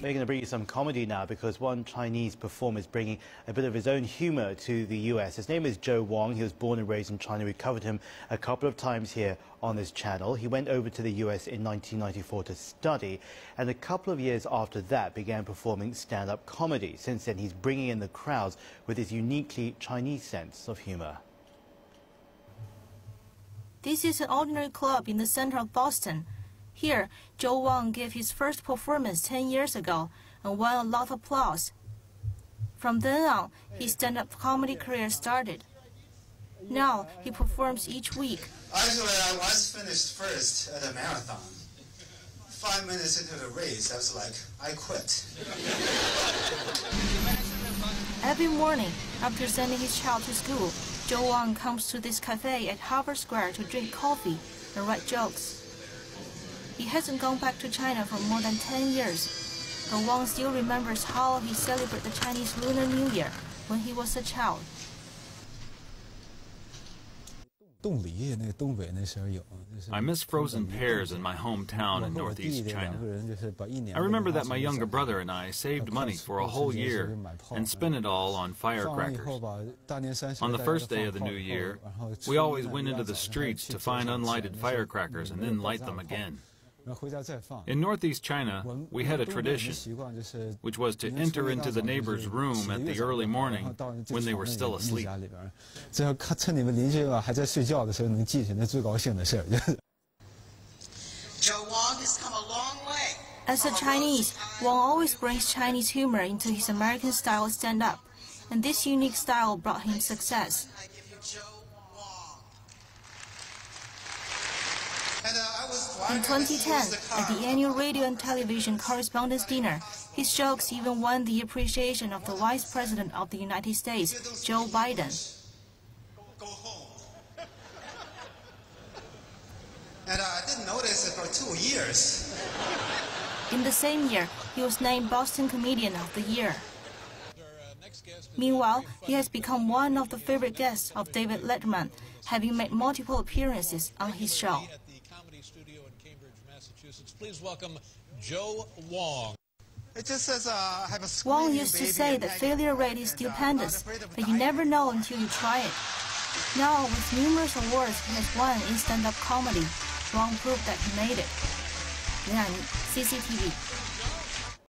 We're going to bring you some comedy now because one Chinese performer is bringing a bit of his own humor to the US. His name is Wong. He was born and raised in China. We covered him a couple of times here on this channel. He went over to the US in 1994 to study, and a couple of years after that began performing stand-up comedy. Since then, he's bringing in the crowds with his uniquely Chinese sense of humor. This is an ordinary club in the center of Boston. Here, Wong gave his first performance 10 years ago and won a lot of applause. From then on, his stand-up comedy career started. Now, he performs each week. Actually, I was finished first at a marathon. 5 minutes into the race, I was like, I quit. Every morning, after sending his child to school, Wong comes to this cafe at Harvard Square to drink coffee and write jokes. He hasn't gone back to China for more than 10 years, but Wong still remembers how he celebrated the Chinese Lunar New Year when he was a child. I miss frozen pears in my hometown in northeast China. I remember that my younger brother and I saved money for a whole year and spent it all on firecrackers. On the first day of the new year, we always went into the streets to find unlighted firecrackers and then light them again. In northeast China, we had a tradition, which was to enter into the neighbor's room at the early morning when they were still asleep. As a Chinese, Wong always brings Chinese humor into his American-style stand-up, and this unique style brought him success. In 2010, at the annual Radio and Television Correspondents' Dinner, his jokes even won the appreciation of the Vice President of the United States, Joe Biden. And I didn't notice it for 2 years. In the same year, he was named Boston Comedian of the Year. Meanwhile, he has become one of the favorite guests of David Letterman, having made multiple appearances on his show. Please welcome Wong. It just says, I have a Wong used to say that failure rate is stupendous, but you never know until you try it. Now, with numerous awards he has won in stand-up comedy, Wong proved that he made it. CCTV.